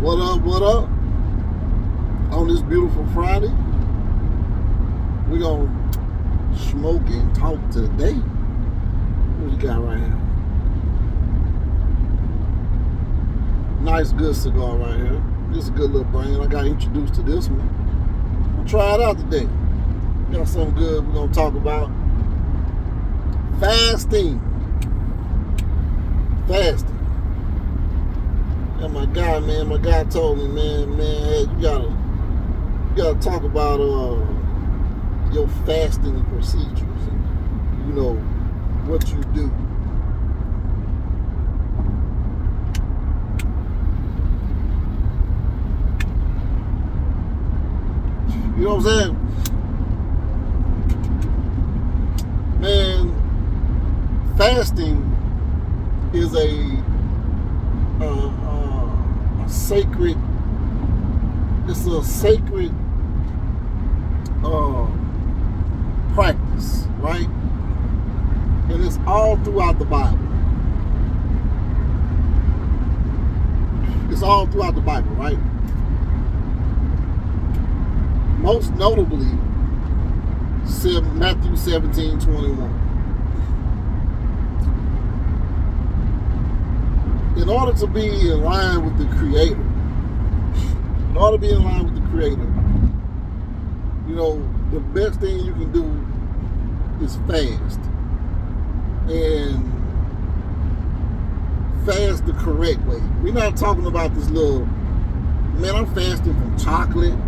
What up, what up? On this beautiful Friday, we're going to smoke and talk today. What we got right here? Nice, good cigar right here. This is a good little brand. I got introduced to this one. We'll try it out today. Got something good we're going to talk about. Fasting. And my guy told me, man, hey, you gotta talk about your fasting procedures and, you know, what you do. You know what I'm saying? Man, fasting is a sacred, it's a sacred practice, right? And it's all throughout the Bible. It's all throughout the Bible, right? Most notably, Matthew 17:21. In order to be in line with the Creator, you know, the best thing you can do is fast. And fast the correct way. We're not talking about this little, man, I'm fasting from chocolate.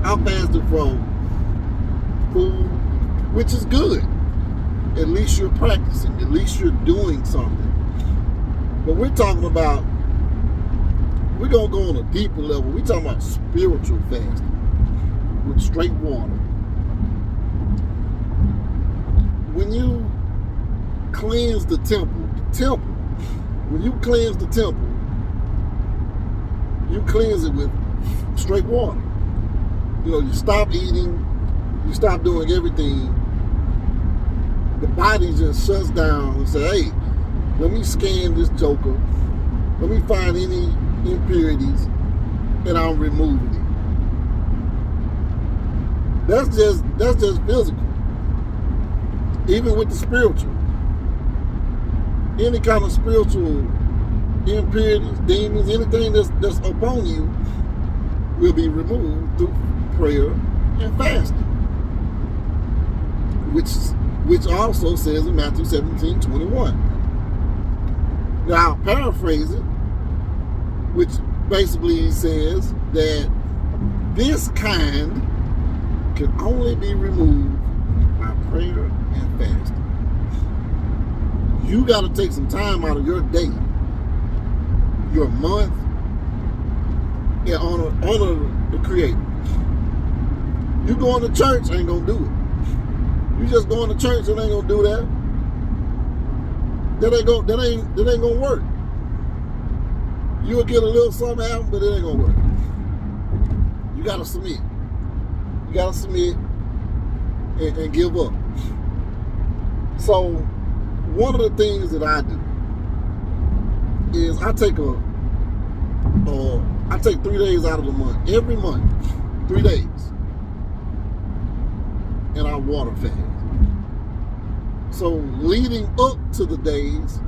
I'm fasting from food, which is good. At least you're practicing. At least you're doing something. But we're talking about, we're going to go on a deeper level. We're talking about spiritual fasting with straight water. When you cleanse the temple, when you cleanse the temple, you cleanse it with straight water. You know, you stop eating, you stop doing everything. The body just shuts down and says, hey, let me scan this joker. Let me find any impurities, and I'm removing it. That's just physical. Even with the spiritual. Any kind of spiritual impurities, demons, anything that's upon you will be removed through prayer and fasting. Which also says in Matthew 17:21. Now, I'll paraphrase it, which basically says that this kind can only be removed by prayer and fasting. You got to take some time out of your day, your month, and honor the Creator. You going to church ain't going to do it. You just going to church and ain't gonna do that. That ain't gonna work. You'll get a little something happen, but it ain't gonna work. You gotta submit. You gotta submit and give up. So one of the things that I do is I take 3 days out of the month, every month, 3 days. And I water fast. So leading up to the days,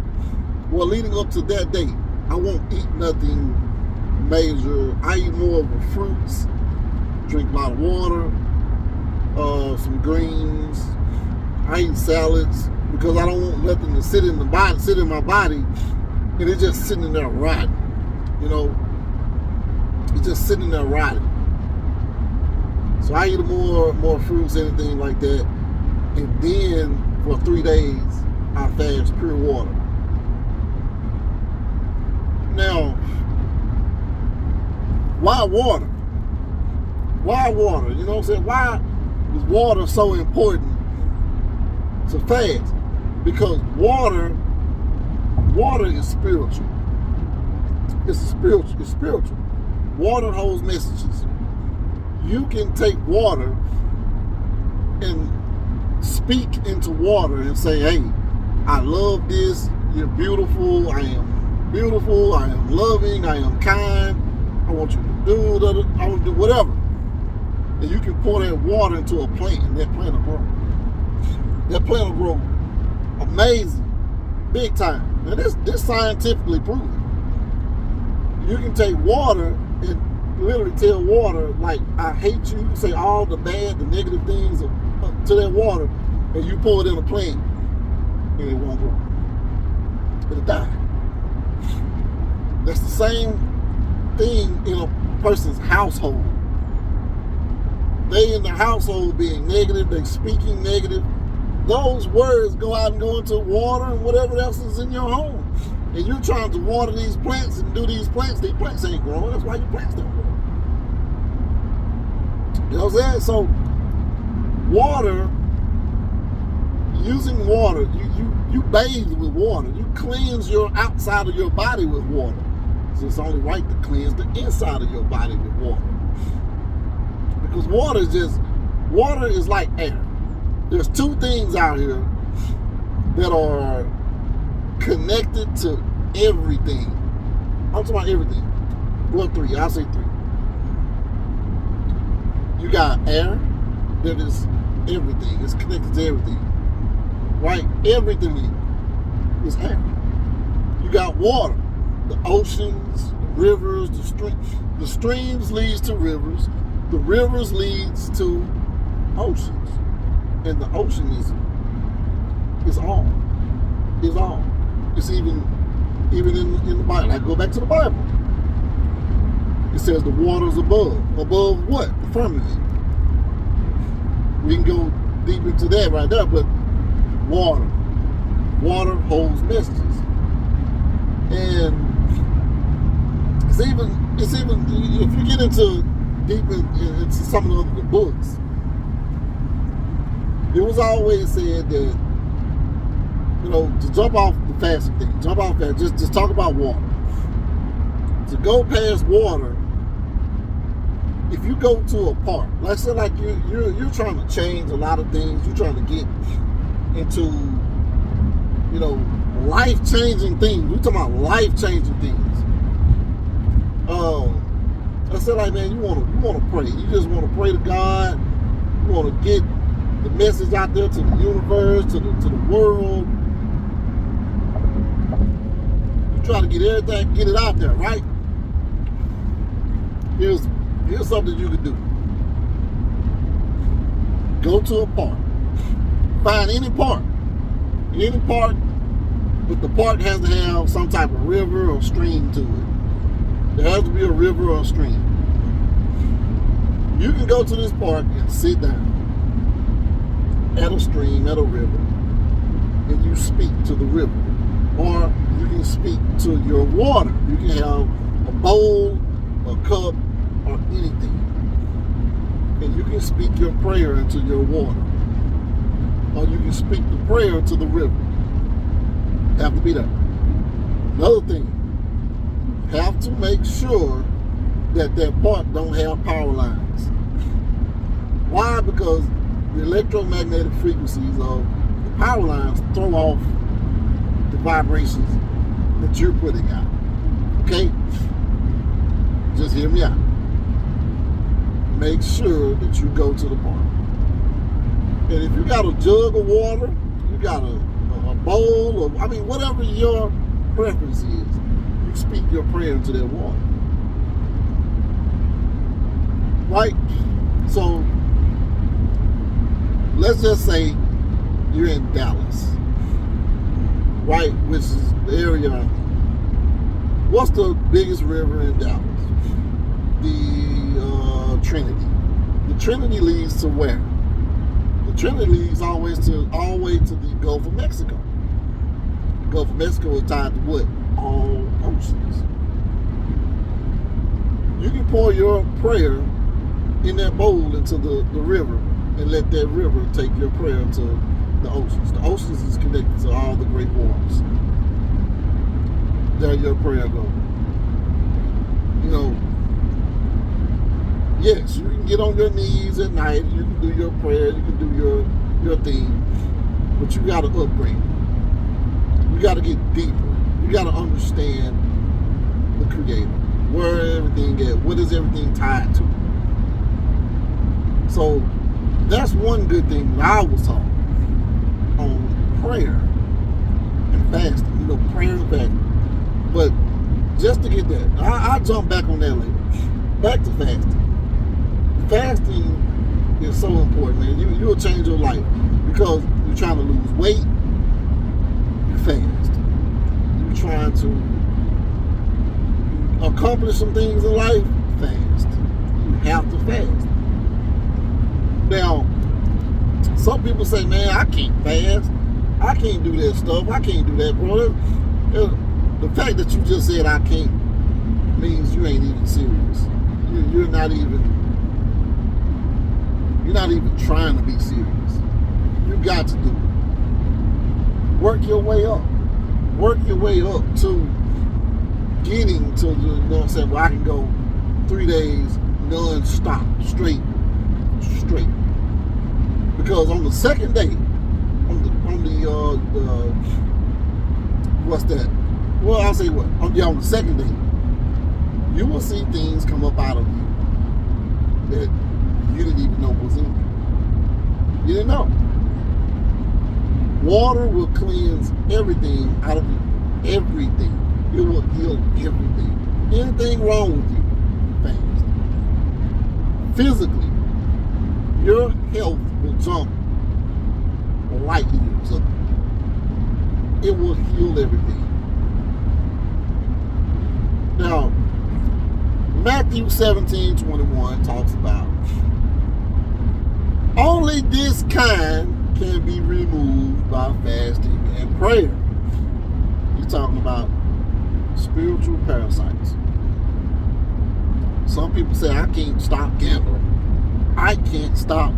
leading up to that day, I won't eat nothing major. I eat more of the fruits, drink a lot of water, some greens. I eat salads because I don't want nothing to sit in my body, and it's just sitting there rotting. You know, it's just sitting there rotting. So I eat more fruits, anything like that. And then for 3 days, I fast pure water. Now, why water? Why water? You know what I'm saying? Why is water so important to fast? Because water is spiritual. It's spiritual. Water holds messages. You can take water and speak into water and say, hey, I love this, you're beautiful, I am beautiful, I am loving, I am kind, I want you to do that, I want to do whatever. And you can pour that water into a plant, and that plant will grow. That plant will grow amazing, big time. And this scientifically proven. You can take water and literally tell water, like, I hate you, say all the bad, the negative things to that water, and you pour it in a plant, and it won't grow. It'll die. That's the same thing in a person's household. They in the household being negative, they speaking negative. Those words go out and go into water and whatever else is in your home. And you're trying to water these plants and do these plants ain't growing. That's why your plants don't grow. You know what I'm saying? So water, using water, you bathe with water. You cleanse your outside of your body with water. So it's only right to cleanse the inside of your body with water. Because water is like air. There's two things out here that are connected to everything. I'm talking about everything. Well, three. I'll say three. You got air that is everything. It's connected to everything. Right? Everything is air. You got water. The oceans, the rivers, the streams. The streams leads to rivers. The rivers leads to oceans. And the ocean is all. It's all. It's even in the Bible. I go back to the Bible. It says the waters above. Above what? The firmament. We can go deep into that right there, but water. Water holds messages. And it's even if you get into deep into some of the books, it was always said that, you know, to jump off the fasting thing, just talk about water. To go past water, if you go to a park, let's say like you're trying to change a lot of things, you're trying to get into, you know, life-changing things. We're talking about life-changing things. I said, like, man, you want to pray. You just want to pray to God. You want to get the message out there to the universe, to the world. You try to get everything, get it out there, right? Here's something you could do. Go to a park. Find any park, but the park has to have some type of river or stream to it. There has to be a river or a stream. You can go to this park and sit down at a stream, at a river, and you speak to the river. Or you can speak to your water. You can have a bowl, a cup, or anything. And you can speak your prayer into your water. Or you can speak the prayer to the river. Have to be there. Another thing, have to make sure that park don't have power lines. Why? Because the electromagnetic frequencies of the power lines throw off the vibrations that you're putting out. Okay? Just hear me out. Make sure that you go to the park. And if you got a jug of water, you got a bowl, or whatever your preference is, you speak your prayer into that water. Right? So, let's just say you're in Dallas, right? Which is the area. What's the biggest river in Dallas? The Trinity. The Trinity leads to where? The Trinity leads all the way to the Gulf of Mexico. The Gulf of Mexico is tied to what? All oceans. You can pour your prayer in that bowl into the river and let that river take your prayer to the oceans. The oceans is connected to all the great waters. There your prayer goes. You know, yes, you can get on your knees at night, you can do your prayer, you can do your thing, but you got to upgrade. You got to get deeper. You You got to understand the Creator, where everything is, what is everything tied to. So that's one good thing that I was taught on prayer and fasting. You know, prayer and fasting. But just to get that, I'll jump back on that later. Back to fasting. Fasting is so important, man. You'll change your life because you're trying to lose weight. You fast. You're trying to accomplish some things in life. Fast. You have to fast. Now, some people say, man, I can't fast. I can't do that stuff. I can't do that, bro. The fact that you just said I can't means you ain't even serious. You're not even trying to be serious. You got to do it. Work your way up. Work your way up to getting to the, you know what I'm saying, well, I can go 3 days non-stop, straight. Because on the second day, on the what's that? Well, I'll say what? On the second day, you will see things come up out of you that you didn't even know was in you. You didn't know. Water will cleanse everything out of you. Everything. It will heal everything. Anything wrong with you, fast. Physically, your health will jump light years up. It will heal everything. Now, Matthew 17:21 talks about only this kind can be removed by fasting and prayer. He's talking about spiritual parasites. Some people say, I can't stop gambling. I can't stop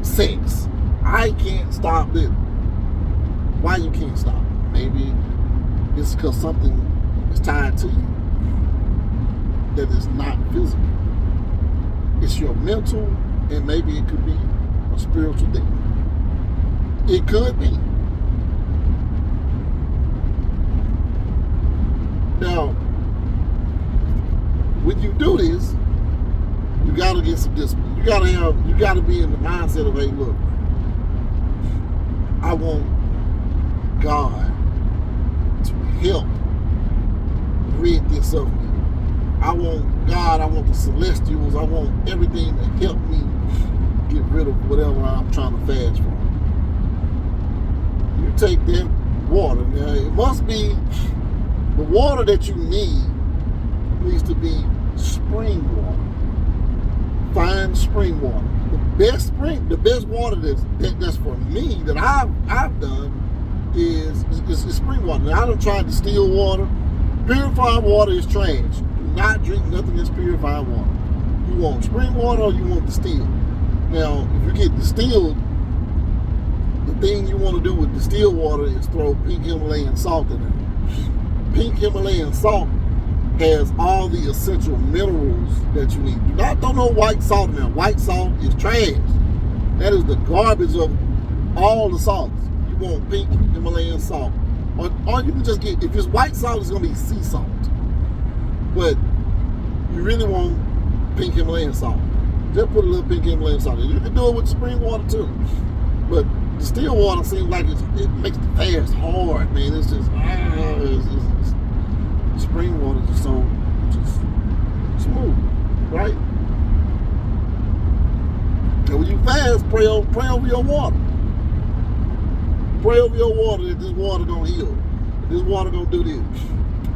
sex. I can't stop this. Why you can't stop? Maybe it's because something is tied to you that is not physical. It's your mental, and maybe it could be a spiritual thing. It could be. Now, when you do this, you gotta get some discipline. You gotta be in the mindset of, hey, look, I want God to help rid this of me. I want God, I want the celestials, I want everything to help me get rid of whatever I'm trying to fast from. You take that water. Now, it must be the water that you need needs to be spring water. Fine spring water. The best water that's for me that I've done is spring water. Now, I done tried distilled water. Purified water is trash. Do not drink nothing that's purified water. You want spring water or you want distilled. Now, if you get distilled, the thing you want to do with distilled water is throw pink Himalayan salt in it. Pink Himalayan salt has all the essential minerals that you need. Do not throw no white salt in there. White salt is trash. That is the garbage of all the salts. You want pink Himalayan salt. Or you can just get, if it's white salt, it's going to be sea salt. But you really want pink Himalayan salt. Just put a little pink Himalayan salt in. You can do it with spring water too. But distilled water seems like it makes the fast hard, man. It's just, spring water is so just smooth, right? And when you fast, pray over your water. Pray over your water that this water gonna heal. This water gonna do this.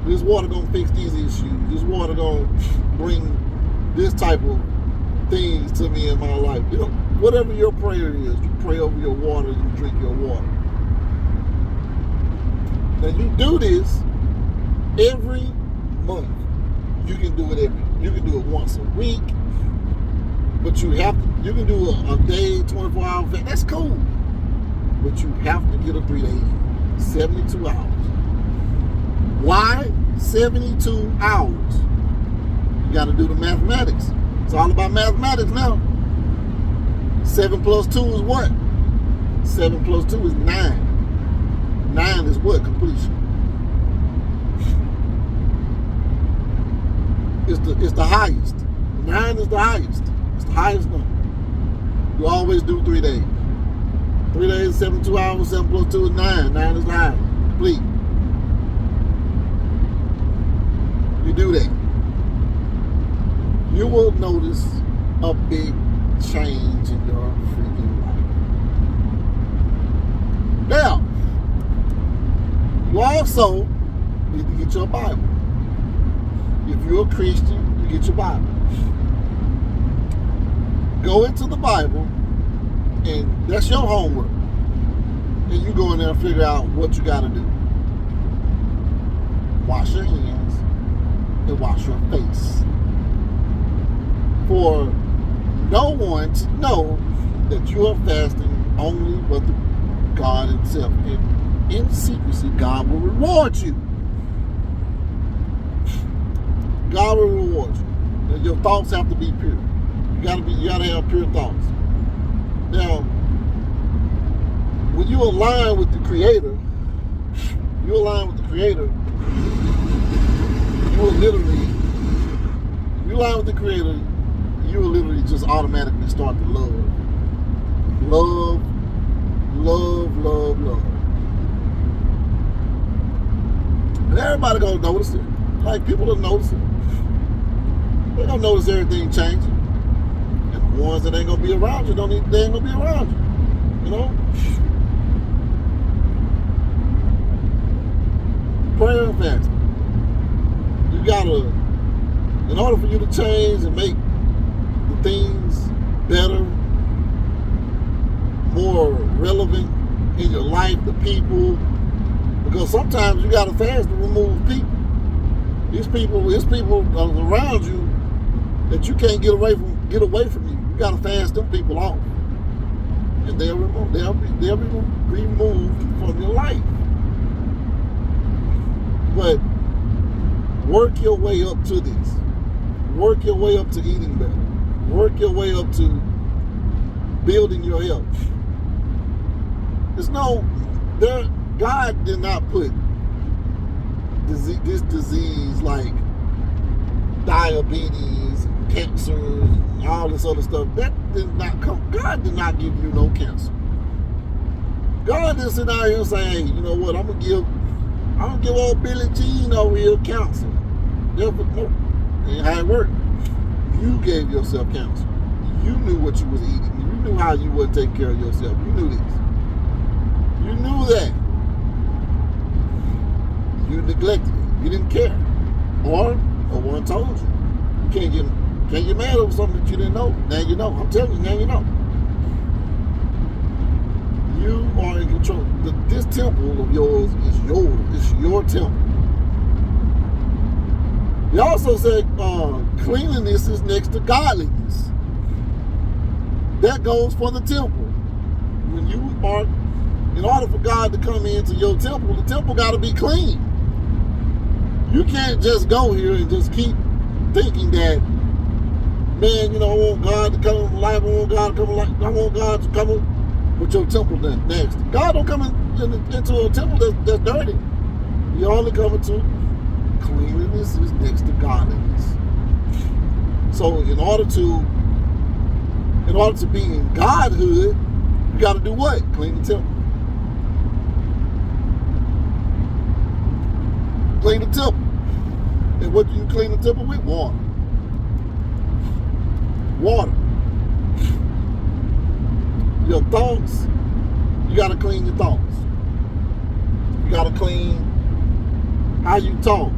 This water gonna fix these issues. This water gonna bring this type of things to me in my life. You know, whatever your prayer is, you pray over your water, you drink your water. Now you do this every month. You can do it once a week, but you can do a day, 24-hour fast. That's cool. But you have to get a 3 day, 72 hours. Why 72 hours? You got to do the mathematics. It's all about mathematics now. 7 plus 2 is what? 7 plus 2 is 9. 9 is what? Completion. It's the highest. 9 is the highest. It's the highest number. You always do 3 days. 3 days, 72 hours, 7 plus 2 is 9. 9 is the highest. Complete. You do that. You will notice a big change in your freaking life. Now, you also need to get your Bible. If you're a Christian, you get your Bible. Go into the Bible, and that's your homework. And you go in there and figure out what you got to do. Wash your hands and wash your face. For no one to know that you are fasting only but the God himself. And in secrecy, God will reward you. God will reward you. And your thoughts have to be pure. You gotta have pure thoughts. Now, when you align with the Creator, you align with the Creator, you will literally just automatically start to love. Love, love, love, love. And everybody gonna notice it. Like, people will notice it. They don't notice everything changing. And the ones that ain't gonna be around you, they ain't gonna be around you. You know? Prayer and fasting. You gotta, in order for you to change and make the things better, more relevant in your life, the people, because sometimes you gotta fast to remove people. There's people around you that you can't get away from you. You gotta fast them people off, and they'll be removed from your life. But work your way up to this. Work your way up to eating better. Work your way up to building your health. God did not put this disease like diabetes, cancer, and all this other stuff. That did not come. God did not give you no cancer. God didn't sit down here and say, hey, you know what, I'm gonna give old Billie Jean over here cancer. Therefore, no, ain't how it worked. You gave yourself cancer. You knew what you was eating. You knew how you wasn't taking care of yourself. You knew this. You knew that. You neglected it. You didn't care. Or no one told you. You can't get mad over something that you didn't know. Now you know. I'm telling you, now you know. You are in control. This temple of yours is yours. It's your temple. He also said cleanliness is next to godliness. That goes for the temple. When you are, in order for God to come into your temple, the temple got to be clean. You can't just go here and just keep thinking that, man, you know, I want God to come in life, I want God to come in, but your temple then next. God don't come into a temple that's dirty. You only come into cleanliness is next to godliness. So in order to be in Godhood, you got to do what? Clean the temple. Clean the temple. And what do you clean the temple with? Water. Water. Your thoughts, you got to clean your thoughts. You got to clean how you talk,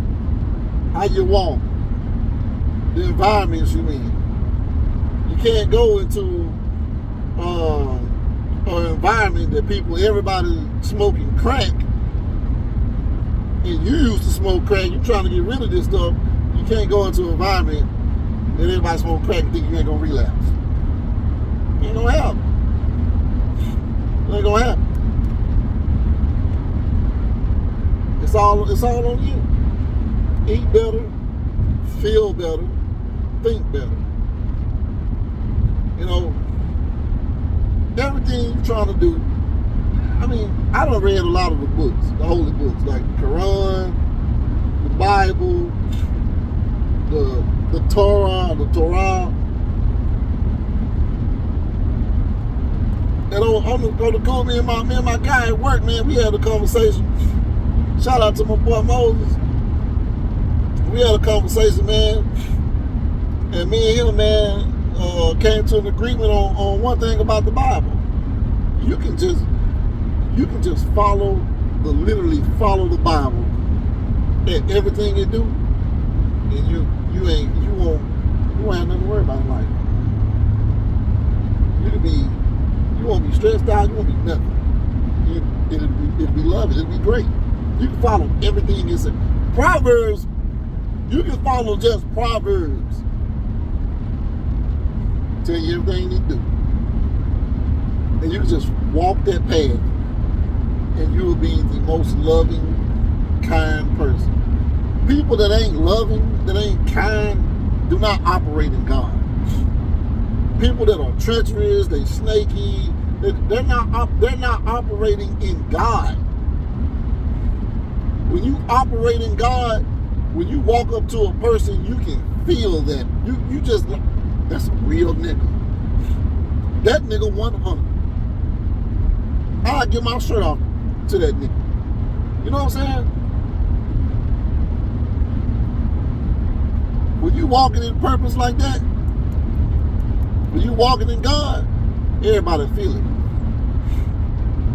how you walk, the environments you in. You can't go into an environment that everybody smoking crack, and you used to smoke crack, you're trying to get rid of this stuff. You can't go into an environment that everybody smoke crack and think you ain't gonna relapse. It ain't gonna happen. It ain't gonna happen. It's all on you. Eat better, feel better, think better. You know, everything you're trying to do, I mean, I done read a lot of the books, the holy books, like the Quran, the Bible, the Torah. And on the go, me and my guy at work, man, we had a conversation. Shout out to my boy Moses. We had a conversation, man, and me and him, man, came to an agreement on one thing about the Bible. You can just literally follow the Bible and everything it do, and you won't have nothing to worry about in life. You won't be stressed out. You won't be nothing. It'll be lovely. It'll be great. You can follow everything it says. Proverbs. You can follow just Proverbs. Tell you everything you need to do. And you can just walk that path. And you will be the most loving, kind person. People that ain't loving, that ain't kind, do not operate in God. People that are treacherous, they snaky, they're not operating in God. When you operate in God, when you walk up to a person, you can feel that. You just, that's a real nigga. That nigga 100. I'll get my shirt off to that nigga. You know what I'm saying? When you walking in purpose like that, when you walking in God, everybody feel it.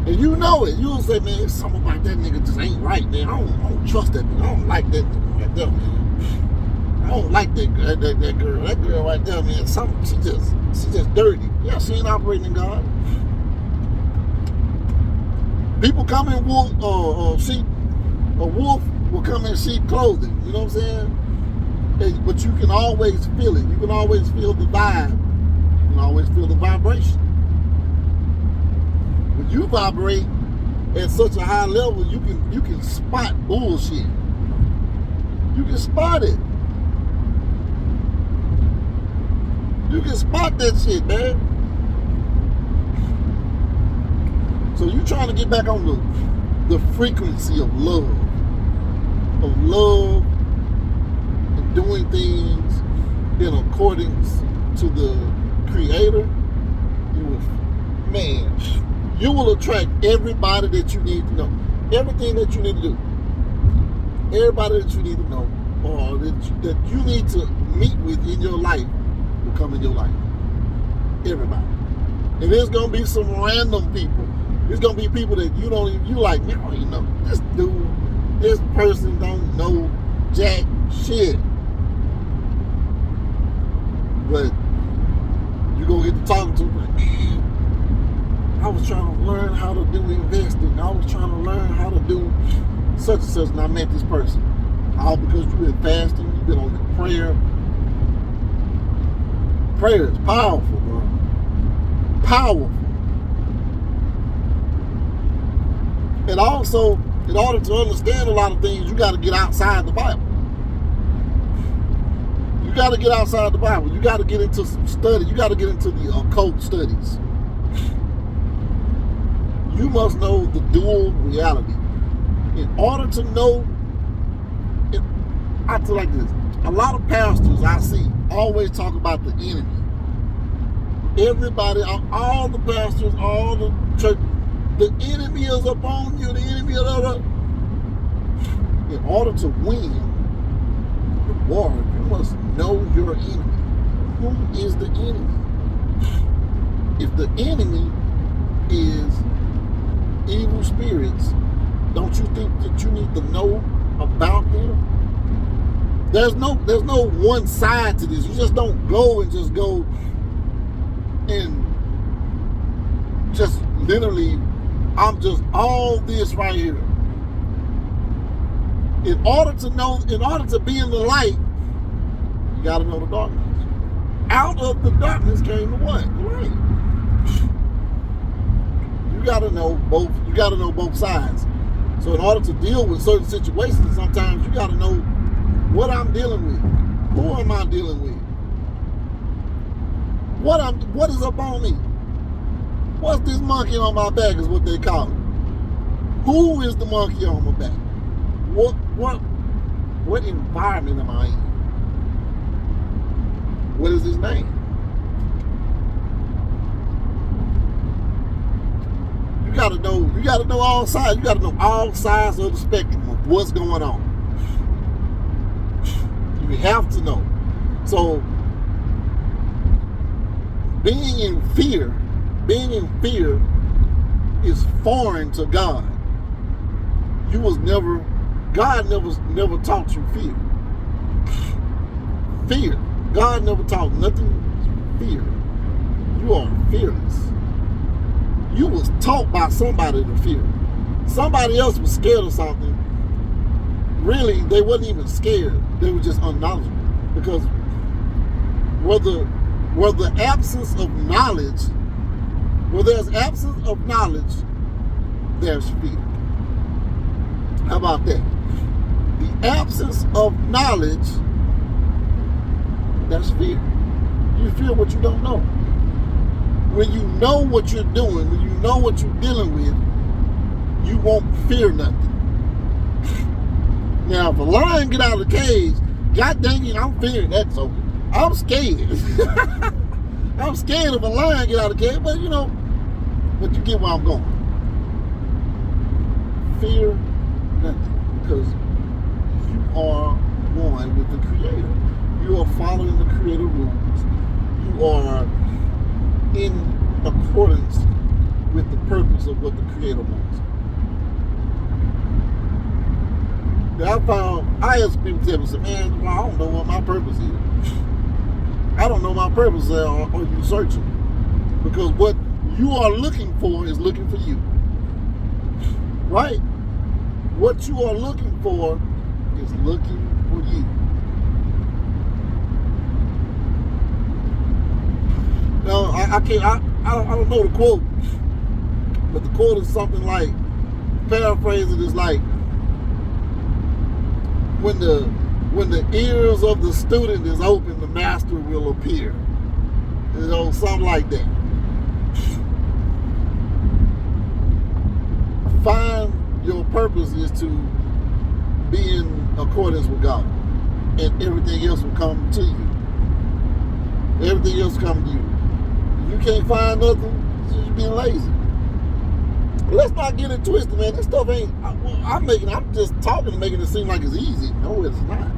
And you know it. You'll say, man, something about that nigga just ain't right, man. I don't trust that nigga. I don't like that nigga right there, man. I don't like that girl. That girl right there, man. She just dirty. Yeah, she ain't operating in God. People come in sheep. A wolf will come in sheep clothing. You know what I'm saying? But you can always feel it. You can always feel the vibe. You can always feel the vibration. When you vibrate at such a high level, you can spot bullshit. You can spot it. You can spot that shit, man. So you trying to get back on the frequency of love. And doing things in accordance to the Creator. You will attract everybody that you need to know. Everything that you need to do. Everybody that you need to know or that you need to meet with in your life will come in your life. Everybody. And there's going to be some random people. There's going to be people that you like, man, I don't even know. This person don't know jack shit. But you going to get to talking to them like, man, I was trying to learn how to do investing. I was trying to learn how to do such and such, and I met this person. All because you've been fasting, you've been on your prayer. Prayer is powerful, bro. Powerful. And also, in order to understand a lot of things, you got to get outside the Bible. You got to get outside the Bible. You got to get into some study. You got to get into the occult studies. You must know the dual reality. In order to know, I feel like this. A lot of pastors I see always talk about the enemy. Everybody, all the pastors, all the church, the enemy is upon you, the enemy is up. In order to win the war, you must know your enemy. Who is the enemy? If the enemy is evil spirits, don't you think that you need to know about them? There's no one side to this. You just don't go and just go and just literally, I'm just all this right here. In order to be in the light, you gotta know the darkness. Out of the darkness came the what? The light. You gotta know both sides. So in order to deal with certain situations, sometimes you gotta know what I'm dealing with. Who am I dealing with? What is up on me? What's this monkey on my back is what they call it. Who is the monkey on my back? What environment am I in? What is his name? You gotta know all sides. You gotta know all sides of the spectrum of what's going on. You have to know. So being in fear is foreign to God. God never taught you fear. Fear. God never taught nothing fear. You are fearless. You was taught by somebody to fear. Somebody else was scared of something. Really, they wasn't even scared. They were just unknowledgeable. Because where there's absence of knowledge, there's fear. How about that? The absence of knowledge, that's fear. You fear what you don't know. When you know what you're doing, when you know what you're dealing with, you won't fear nothing. Now, if a lion get out of the cage, God dang it, I'm fearing that. So I'm scared. I'm scared if a lion get out of the cage, but you get where I'm going. Fear nothing, because you are one with the Creator. You are following the Creator rules. You are in accordance with the purpose of what the Creator wants. Now I ask people tell me, man, I don't know what my purpose is. I don't know my purpose. Are you searching? Because what you are looking for is looking for you. Right? What you are looking for is looking for you. Now, I don't know the quote, but the quote is something like, paraphrase it is like, when the ears of the student is open, the master will appear. Something like that. Find your purpose is to be in accordance with God, and everything else will come to you. Everything else will come to you. You can't find nothing, you're just being lazy. Let's not get it twisted, man. This stuff ain't. I'm just talking and making it seem like it's easy. No, it's not.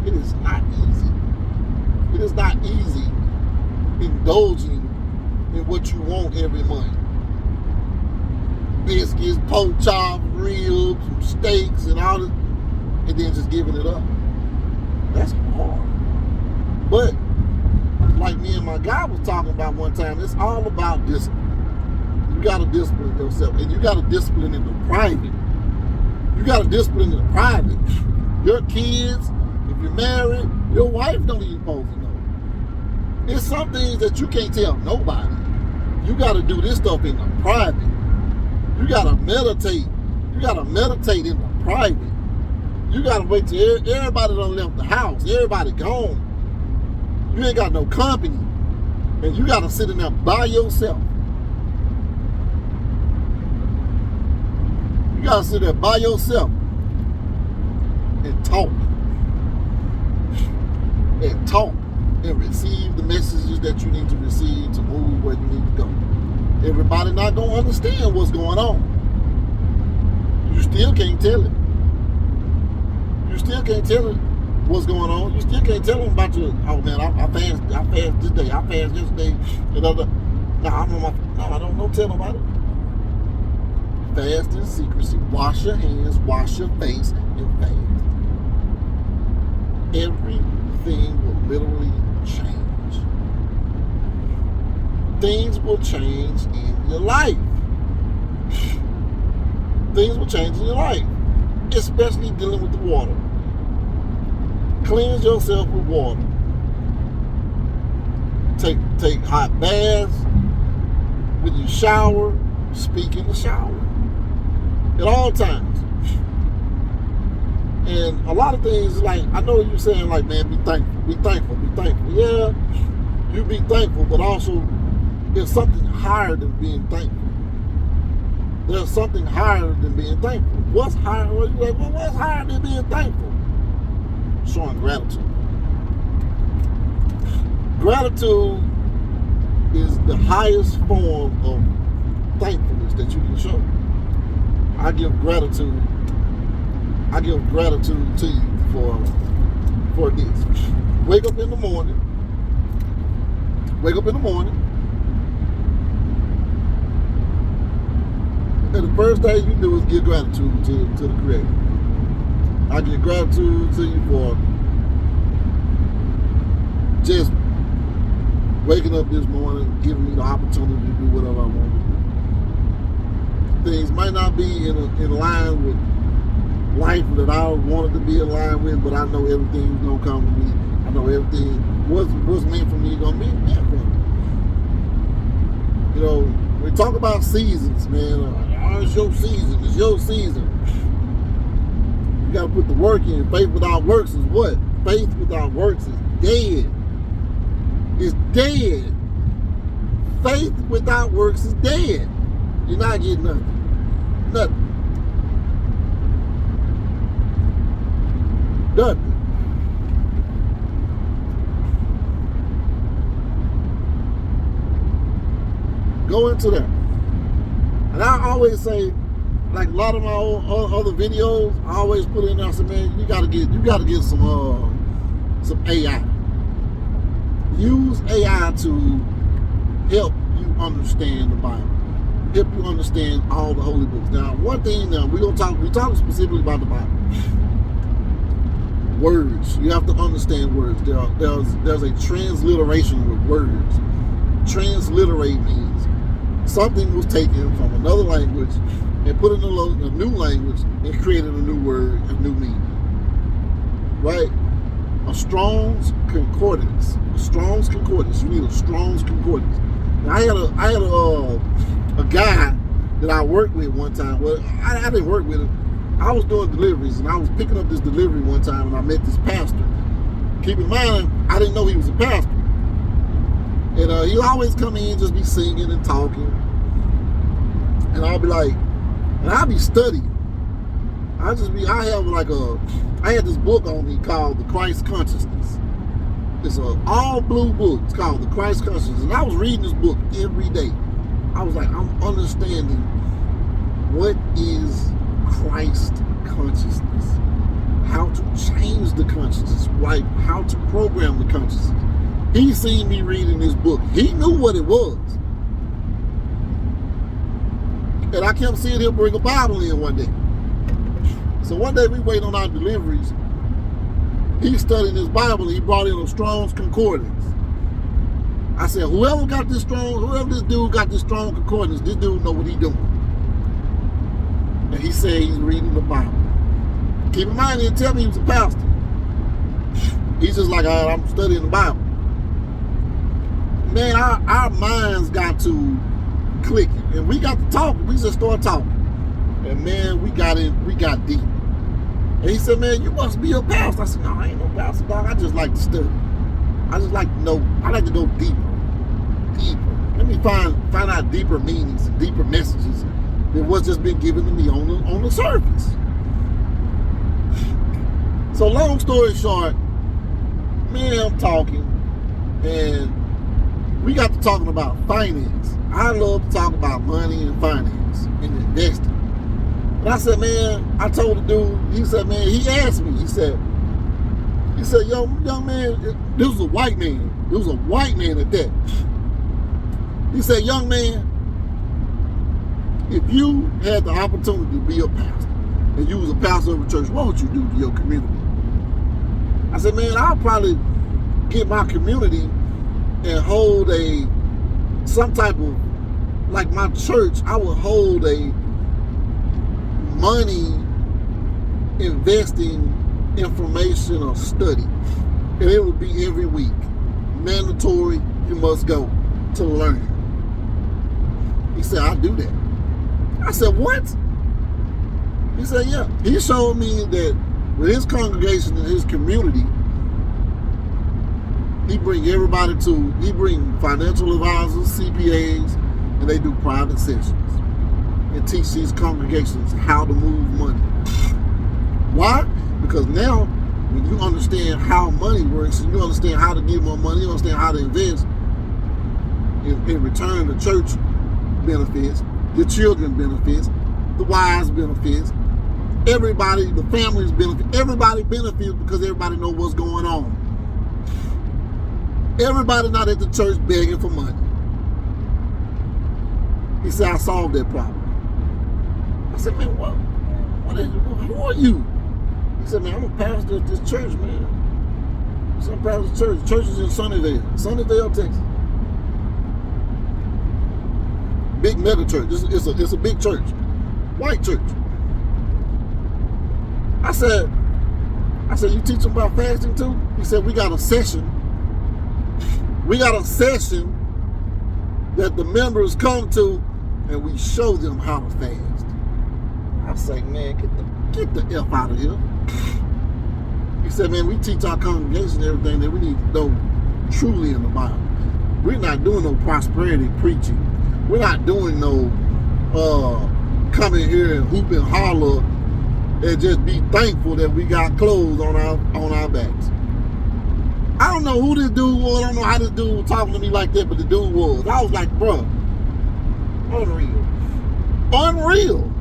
It is not easy. It is not easy indulging in what you want every month. Biscuits, pork chops, ribs, steaks, and all this, and then just giving it up. That's hard. But like me and my guy was talking about one time, it's all about discipline. You got to discipline yourself, and you got to discipline in the private. You got to discipline in the private. Your kids, if you're married, your wife don't even supposed to know. There's some things that you can't tell nobody. You got to do this stuff in the private. You got to meditate. You got to meditate in the private. You got to wait till everybody done left the house. Everybody gone. You ain't got no company. And you got to sit in there by yourself. You got to sit there by yourself and talk. And talk. And receive the messages that you need to receive to move where you need to go. Everybody not going to understand what's going on. You still can't tell it. You still can't tell it what's going on. You still can't tell them about your, oh man, I fast this day, I fast yesterday. No, I don't tell them about it. Fast in secrecy. Wash your hands, wash your face, and fast. Everything will literally change. Things will change in your life. Things will change in your life, especially dealing with the water. Cleanse yourself with water. Take hot baths. When you shower, speak in the shower. At all times. And a lot of things, like, I know you're saying, like, man, be thankful, be thankful, be thankful. Yeah, you be thankful, but also there's something higher than being thankful. There's something higher than being thankful. What's higher? Well, you're like, well, what's higher than being thankful? Showing gratitude. Gratitude is the highest form of thankfulness that you can show. I give gratitude to you for this. Wake up in the morning. And the first thing you do is give gratitude to the Creator. I give gratitude to you for just waking up this morning, giving me the opportunity to do whatever I want to do. Things might not be in line with life that I wanted to be in line with, but I know everything's gonna come to me. I know everything what's meant for me is gonna be meant for me. You know, we talk about seasons, man. Oh, it's your season. It's your season. You gotta put the work in. Faith without works is what? Faith without works is dead. It's dead. Faith without works is dead. You're not getting nothing. Nothing. Nothing. Go into that. And I always say, like a lot of my other videos, I always put in there, I say, man, you gotta get some AI. Use AI to help you understand the Bible. Help you understand all the holy books. Now, one thing now, we're talking specifically about the Bible. Words. You have to understand words. There's a transliteration with words. Transliterate means something was taken from another language and put in a new language and created a new word, a new meaning. Right? A Strong's Concordance. A Strong's Concordance. You need a Strong's Concordance. Now, I had a guy that I worked with one time. Well, I didn't work with him. I was doing deliveries, and I was picking up this delivery one time, and I met this pastor. Keep in mind, I didn't know he was a pastor. And he'll always come in, just be singing and talking. And I'll be like, and I'll be studying. I had this book on me called The Christ Consciousness. It's an all blue book. It's called The Christ Consciousness. And I was reading this book every day. I was like, I'm understanding what is Christ consciousness. How to change the consciousness, right? How to program the consciousness. He seen me reading this book. He knew what it was. And I kept seeing him bring a Bible in one day. So one day we wait on our deliveries. He's studying his Bible. He brought in a Strong's Concordance. I said, whoever this dude got this strong concordance, this dude know what he doing. And he said he's reading the Bible. Keep in mind, he didn't tell me he was a pastor. He's just like, I'm studying the Bible. Man, our minds got to clicking. And we got to talking. We just started talking. And man, we got deep. And he said, man, you must be a pastor. I said, no, I ain't no pastor, dog. I just like to study. I just like to know. I like to go deeper. Let me find out deeper meanings and deeper messages than what's just been given to me on the surface. So long story short, me and him talking, and we got to talking about finance. I love to talk about money and finance and investing. And I said, man, I told the dude, he said, man, he asked me, he said, young man, this was a white man. It was a white man at that. He said, young man, if you had the opportunity to be a pastor, and you was a pastor of a church, what would you do to your community? I said, man, I'll probably get my community and hold some type of, like my church, I would hold a money investing information or study. And it would be every week. Mandatory, you must go to learn. He said, I'll do that. I said, what? He said, yeah. He showed me that with his congregation and his community, he bring financial advisors, CPAs, and they do private sessions. and teach these congregations how to move money. Why? Because now, when you understand how money works, and you understand how to give more money, you understand how to invest, in return, the church benefits, your children benefits, the wives benefits, everybody, the families benefit, everybody benefits because everybody knows what's going on. Everybody not at the church begging for money. He said, I solved that problem. I said, man, who are you? He said, man, I'm a pastor at this church, man. So I'm pastor of the church. The church is in Sunnyvale, Texas. Big mega church. It's a big church. White church. I said, you teach them about fasting too? He said, we got a session. We got a session that the members come to, and we show them how to fast. I say, man, get the F out of here. He said, man, we teach our congregation everything that we need to know truly in the Bible. We're not doing no prosperity preaching. We're not doing no coming here and hoop and holler and just be thankful that we got clothes on our backs. I don't know who this dude was. I don't know how this dude was talking to me like that, but the dude was. I was like, bro, unreal.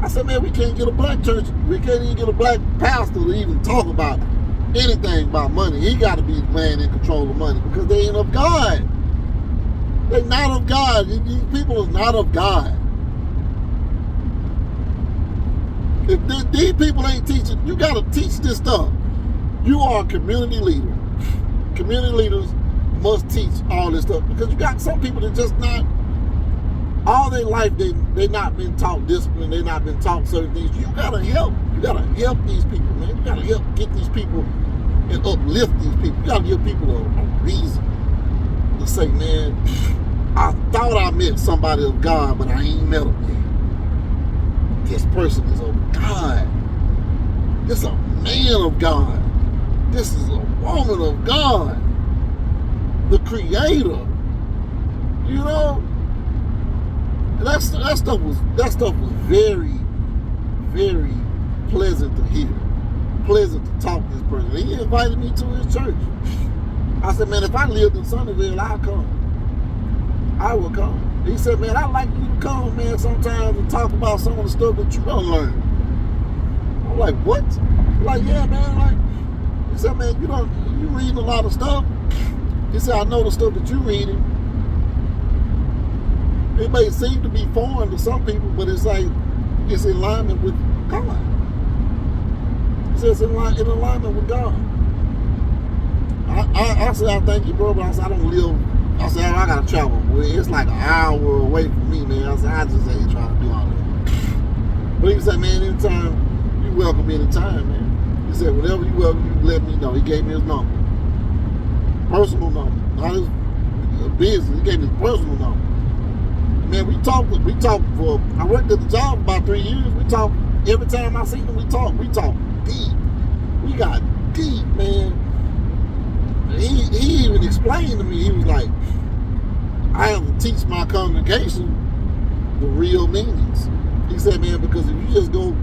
I said, man, we can't get a black church. We can't even get a black pastor to even talk about anything about money. He got to be the man in control of money because they ain't of God. They're not of God. These people are not of God. If these people ain't teaching, you got to teach this stuff. You are a community leader. Community leaders must teach all this stuff because you got some people that just not, all their life they not been taught discipline, they not been taught certain things. You gotta help these people, man. You gotta help get these people and uplift these people. You gotta give people a reason to say, man, I thought I met somebody of God, but I ain't met them yet. This person is of God. This is a man of God. This is a woman of God. The Creator. You know? And that stuff was very, very pleasant to hear. Pleasant to talk to this person. He invited me to his church. I said, man, if I lived in Sunnyvale, I'll come. I will come. He said, man, I'd like you to come, man, sometimes and talk about some of the stuff that you don't learn. I'm like, what? I'm like, yeah, man. Like, he said, man, you reading a lot of stuff. He said, I know the stuff that you're reading. It may seem to be foreign to some people, but it's like, it's in alignment with God. He says in alignment with God. I said, I thank you, bro, but I said, I don't live. I said, I gotta travel. Well, it's like an hour away from me, man. I said, I just ain't trying to do all that. But he said, man, anytime, you welcome anytime, man. He said, whatever you welcome, you let me know. He gave me his number. Personal number. Not his business. He gave me his personal number. Man, we talked for, I worked at the job about 3 years. We talked, every time I seen him, we talked deep. We got deep, man. He even explained to me, he was like, I have to teach my congregation the real meanings. He said, man, because if you just go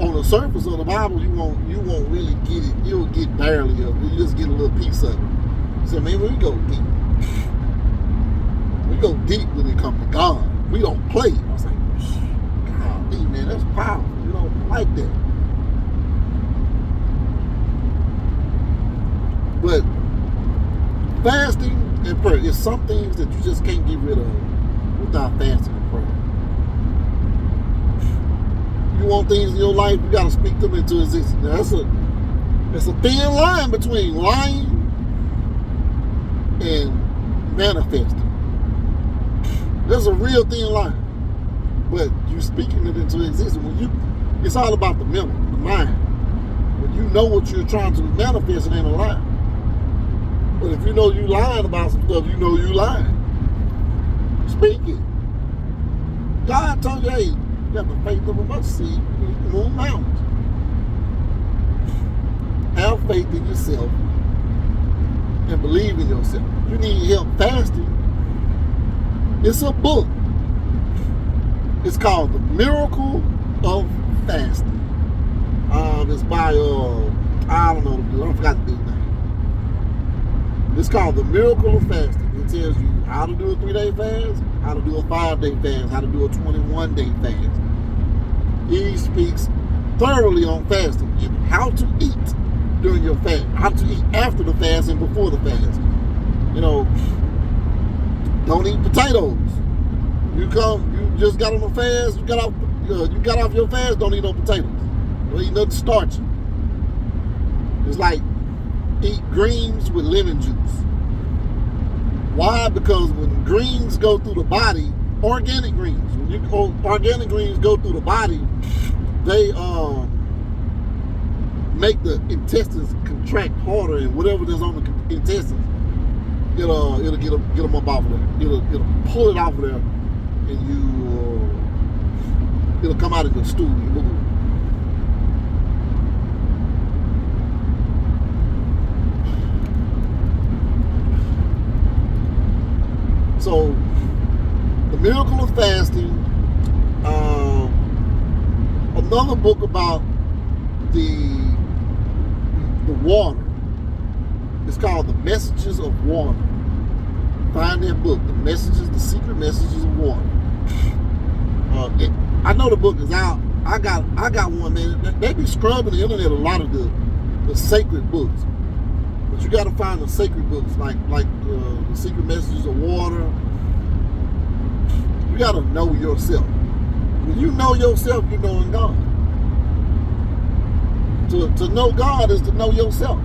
on the surface of the Bible, you won't really get it. You'll get barely of it. You just get a little piece of it. He said, man, we go deep. We go deep when it comes to God. We don't play. I was like, golly, man, that's powerful. You don't like that. But fasting and prayer is some things that you just can't get rid of without fasting and prayer. You want things in your life, you got to speak them into existence. Now, it's a thin line between lying and manifesting. There's a real thin line, but you speaking it into existence. It's all about the mental, the mind. When you know what you're trying to manifest, it ain't a lie. But if you know you lying about some stuff, you know you lying. Speak it. God told you, hey, you got the faith of a mustard seed, you can move mountains. Have faith in yourself and believe in yourself. You need help fasting. It's a book. It's called The Miracle of Fasting. It's by, I don't know the dude. I forgot the dude's name. It's called The Miracle of Fasting. It tells you how to do a 3-day fast, how to do a 5-day fast, how to do a 21-day fast. He speaks thoroughly on fasting and how to eat during your fast, how to eat after the fast and before the fast. You know, don't eat potatoes. You just got on a fast, you got off your fast, don't eat no potatoes. Don't eat nothing starchy. It's like eat greens with lemon juice. Why? Because when greens go through the body, organic greens go through the body, they make the intestines contract harder, and whatever that's on the intestines, it'll get them up off of there. It'll pull it off of there, and it'll come out of your stool. So, The Miracle of Fasting. Another book about the water. It's called The Messages of Water. Find that book, The Secret Messages of Water. I know the book is out. I got one, man. They be scrubbing the internet a lot of the sacred books, but you got to find the sacred books like The Secret Messages of Water. You got to know yourself. When you know yourself, you're knowing God. To know God is to know yourself.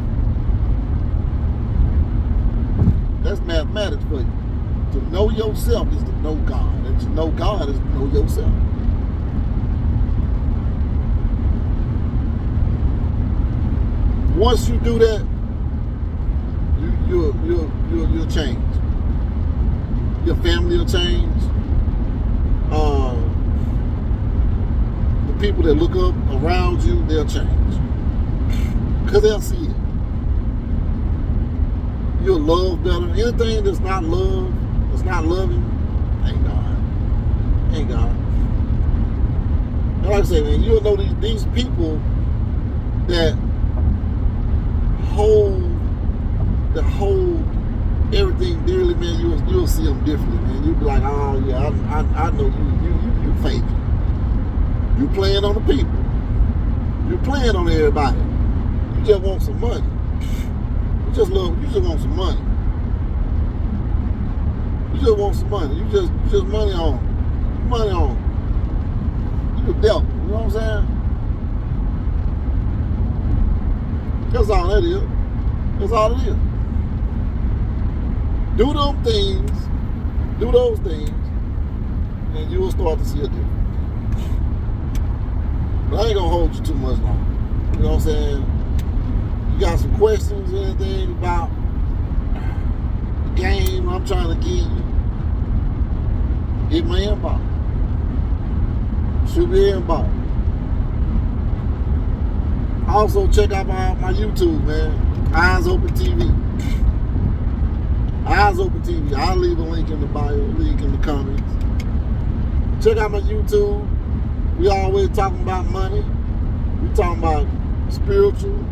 That's mathematics for you. To know yourself is to know God. And to know God is to know yourself. Once you do that, you'll change. Your family will change. The people that look up around you, they'll change. Because they'll see it. You'll love better. Anything that's not love, that's not loving, ain't God. Ain't God. And like I say, man, you'll know these people that hold everything dearly, man. You'll see them differently, man. You'll be like, oh yeah, I know you fake. You playing on the people. You playing on everybody. You just want some money. You just want some money. You just want some money. You just money on. You the devil. You know what I'm saying? That's all that is. That's all it is. Do those things, and you will start to see a difference. But I ain't gonna hold you too much longer. You know what I'm saying? You got some questions or anything about the game I'm trying to give you, hit my inbox. Shoot me inbox. Also check out my YouTube, man. Eyes Open TV. Eyes Open TV. I'll leave a link in the bio, link in the comments. Check out my YouTube. We always talking about money. We talking about spiritual.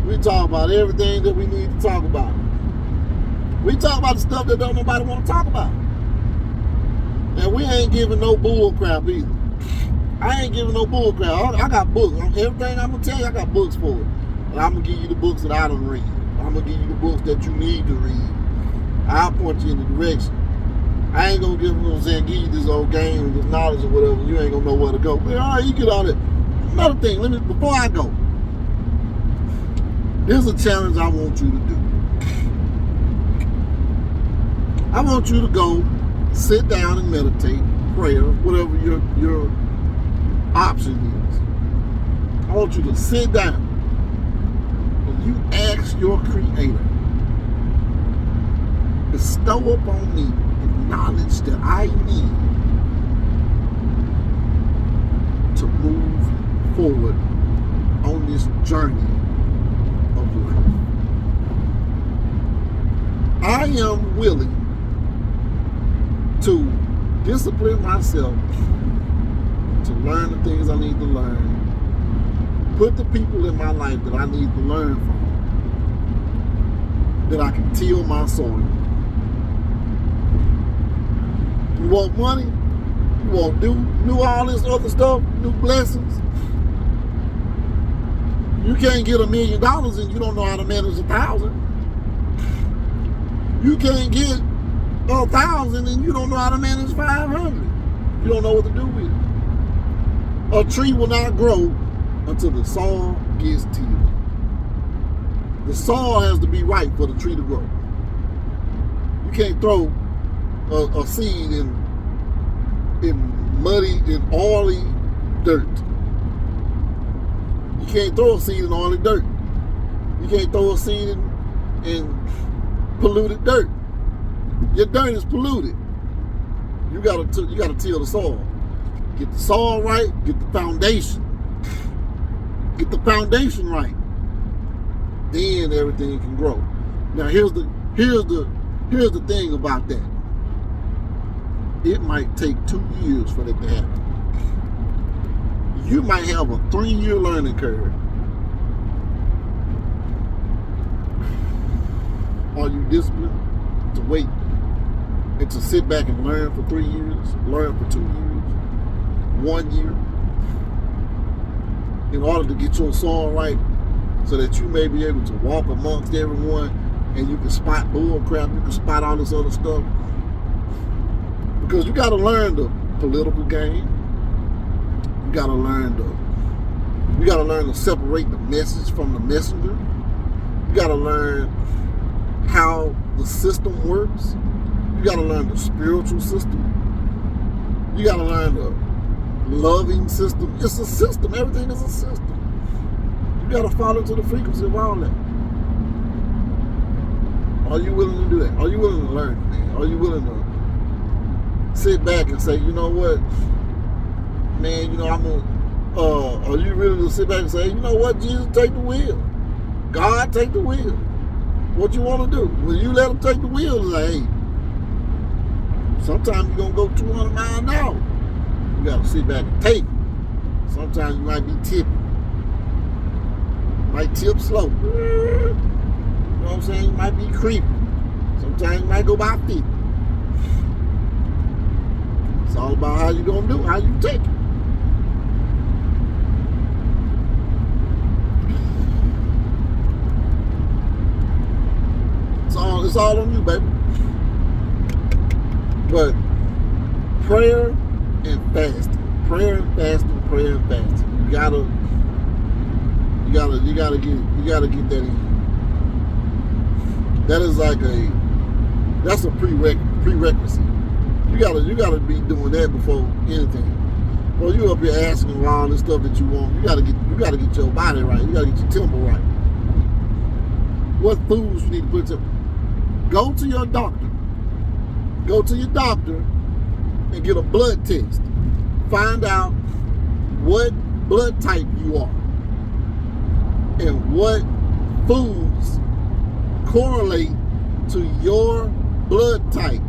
We talk about everything that we need to talk about. We talk about the stuff that don't nobody want to talk about. And we ain't giving no bull crap either. I ain't giving no bull crap. I got books. Everything I'm going to tell you, I got books for it. And I'm going to give you the books that I don't read. I'm going to give you the books that you need to read. I'll point you in the direction. I ain't going to give you this old game, this knowledge or whatever. You ain't going to know where to go. But all right, you get all that. Another thing, before I go, there's a challenge I want you to do. I want you to go sit down and meditate, prayer, whatever your option is. I want you to sit down and you ask your Creator, bestow upon me the knowledge that I need to move forward on this journey of life. I am willing to discipline myself to learn the things I need to learn. Put the people in my life that I need to learn from, that I can till my soil. You want money? You want do all this other stuff, new blessings? You can't get $1 million and you don't know how to manage 1,000. You can't get 1,000 and you don't know how to manage 500. You don't know what to do with it. A tree will not grow until the soil gets tilled. The soil has to be right for the tree to grow. You can't throw a seed in muddy and oily dirt. You can't throw a seed in oily dirt. You can't throw a seed in polluted dirt. Your dirt is polluted. You gotta till the soil. Get the soil right. Get the foundation. Get the foundation right. Then everything can grow. Now here's the thing about that. It might take 2 years for that to happen. You might have a 3-year learning curve. Are you disciplined to wait and to sit back and learn for 3 years, learn for 2 years, 1 year, in order to get your soul right, so that you may be able to walk amongst everyone and you can spot bull crap, you can spot all this other stuff? Because you got to learn the political game. You got to learn to separate the message from the messenger. You got to learn how the system works. You got to learn the spiritual system. You got to learn the loving system. It's a system. Everything is a system. You got to fall into the frequency of all that. Are you willing to do that? Are you willing to learn, man? Are you willing to sit back and say, you know what, man, are you really to sit back and say, you know what, Jesus, take the wheel. God, take the wheel. What you want to do? When you let him take the wheel, it's like, hey, sometimes you're going to go 200 miles an hour. You got to sit back and take it. Sometimes you might be tipping. You might tip slow. You know what I'm saying? You might be creeping. Sometimes you might go by 50. It's all about how you going to do it, how you take it. It's all on you, baby. But prayer and fasting. Prayer and fasting, prayer and fasting. You gotta get that in. That is like that's a prerequisite. You gotta be doing that before anything. Well, you up here asking all this stuff that you want. You gotta get your body right. You gotta get your temple right. What foods you need to put to? Go to your doctor. Go to your doctor and get a blood test. Find out what blood type you are and what foods correlate to your blood type.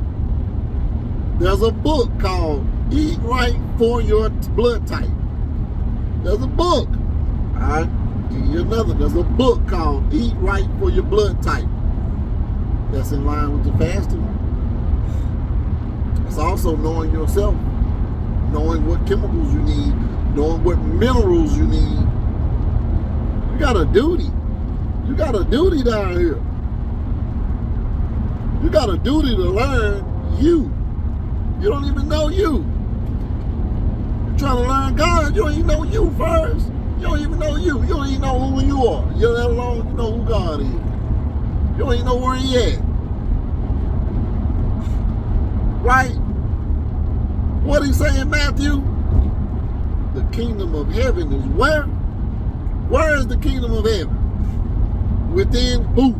There's a book called Eat Right for Your Blood Type. There's a book. Alright? Give you another. There's a book called Eat Right for Your Blood Type. That's in line with the fasting. It's also knowing yourself, knowing what chemicals you need, knowing what minerals you need. You got a duty. You got a duty down here. You got a duty to learn you. You don't even know you. You're trying to learn God, you don't even know you first. You don't even know you. You don't even know who you are. You let alone you know who God is. You don't even know where he at. Right? What he say in Matthew? The kingdom of heaven is where? Where is the kingdom of heaven? Within who?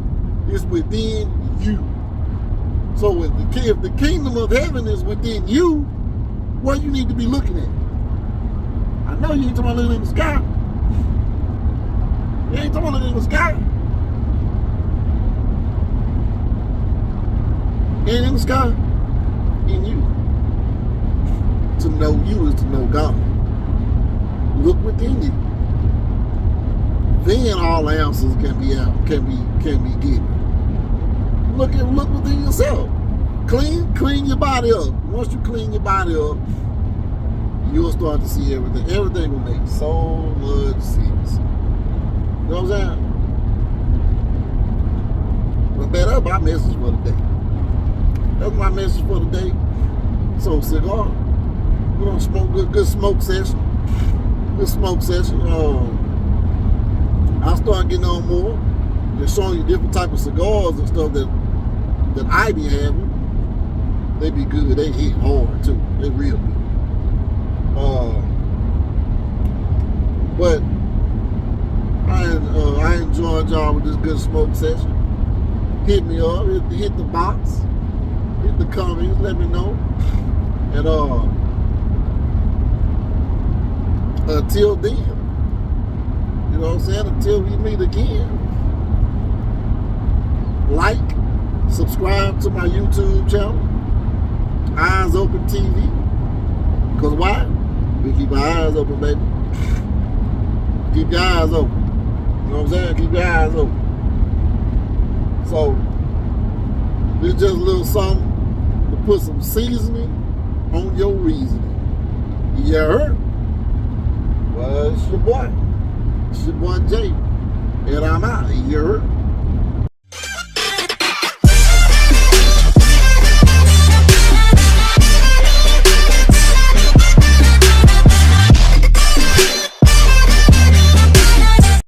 It's within you. So if the kingdom of heaven is within you, what you need to be looking at? I know you ain't talking about looking in the sky. You ain't talking about looking in the sky. Ain't in the sky. In you. know you is to know God. Look within you. Then all answers can be given. Look within yourself. Clean your body up. Once you clean your body up, you'll start to see everything. Everything will make so much sense. You know what I'm saying? But that's my message for the day. That's my message for the day. So cigar, we're gonna smoke good smoke session. Good smoke session. I'll start getting on more. They're showing you different type of cigars and stuff that I be having. They be good. They hit hard too. They real good. But I enjoyed y'all with this good smoke session. Hit me up. Hit the box. Hit the comments. Let me know. And until then, you know what I'm saying? Until we meet again, like, subscribe to my YouTube channel, Eyes Open TV. Because why? We keep our eyes open, baby. Keep your eyes open. You know what I'm saying? Keep your eyes open. So, this is just a little something to put some seasoning on your reasoning. You heard? Well, it's your boy. It's your boy Jay. And I'm out. You heard?